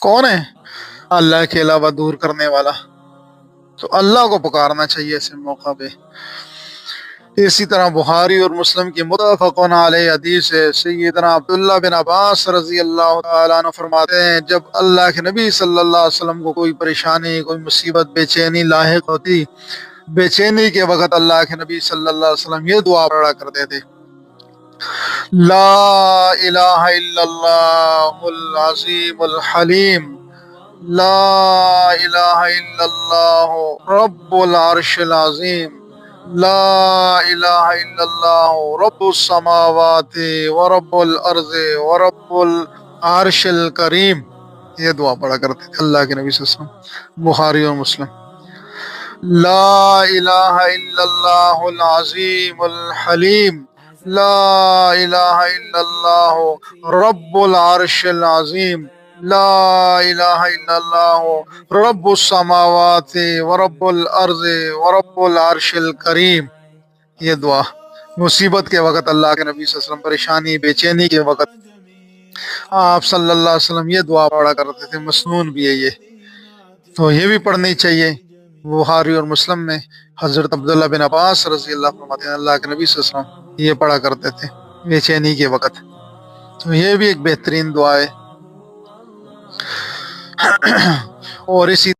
کون ہے؟ اللہ کے علاوہ دور کرنے والا۔ تو اللہ کو پکارنا چاہیے ایسے موقع پہ۔ اسی طرح بخاری اور مسلم کی متفقن علیہ حدیث ہے، سیدنا عبداللہ بن عباس رضی اللہ تعالیٰ عنہ فرماتے ہیں جب اللہ کے نبی صلی اللہ علیہ وسلم کو کوئی پریشانی، کوئی مصیبت، بے چینی لاحق ہوتی، بے چینی کے وقت اللہ کے نبی صلی اللہ علیہ وسلم یہ دعا پڑھا کرتے تھے: لا الہ الا اللہ العظیم الحلیم، لا الہ الا اللہ رب العرش العظیم، لا الہ الا اللہ رب السماوات ورب الارض ورب العرش الکریم۔ یہ دعا پڑھا کرتے تھے اللہ کے نبی صلی اللہ علیہ وسلم، بخاری اور مسلم۔ لا الہ الا اللہ العظیم الحلیم، لا الہ الا اللہ رب العرش العظیم، لا الہ الا اللہ رب السماوات ورب الارض ورب العرش الکریم۔ یہ دعا مصیبت کے وقت اللہ کے نبی صلی اللہ علیہ وسلم، پریشانی، بے چینی کے وقت آپ صلی اللہ علیہ وسلم یہ دعا پڑھا کرتے تھے۔ مسنون بھی ہے یہ، تو یہ بھی پڑھنی چاہیے۔ بخاری اور مسلم میں حضرت عبداللہ بن عباس رضی اللہ عنہ فرماتے ہیں اللہ کے نبی صلی اللہ علیہ وسلم یہ پڑھا کرتے تھے بے چینی کے وقت۔ تو یہ بھی ایک بہترین دعا ہے۔ اور اسی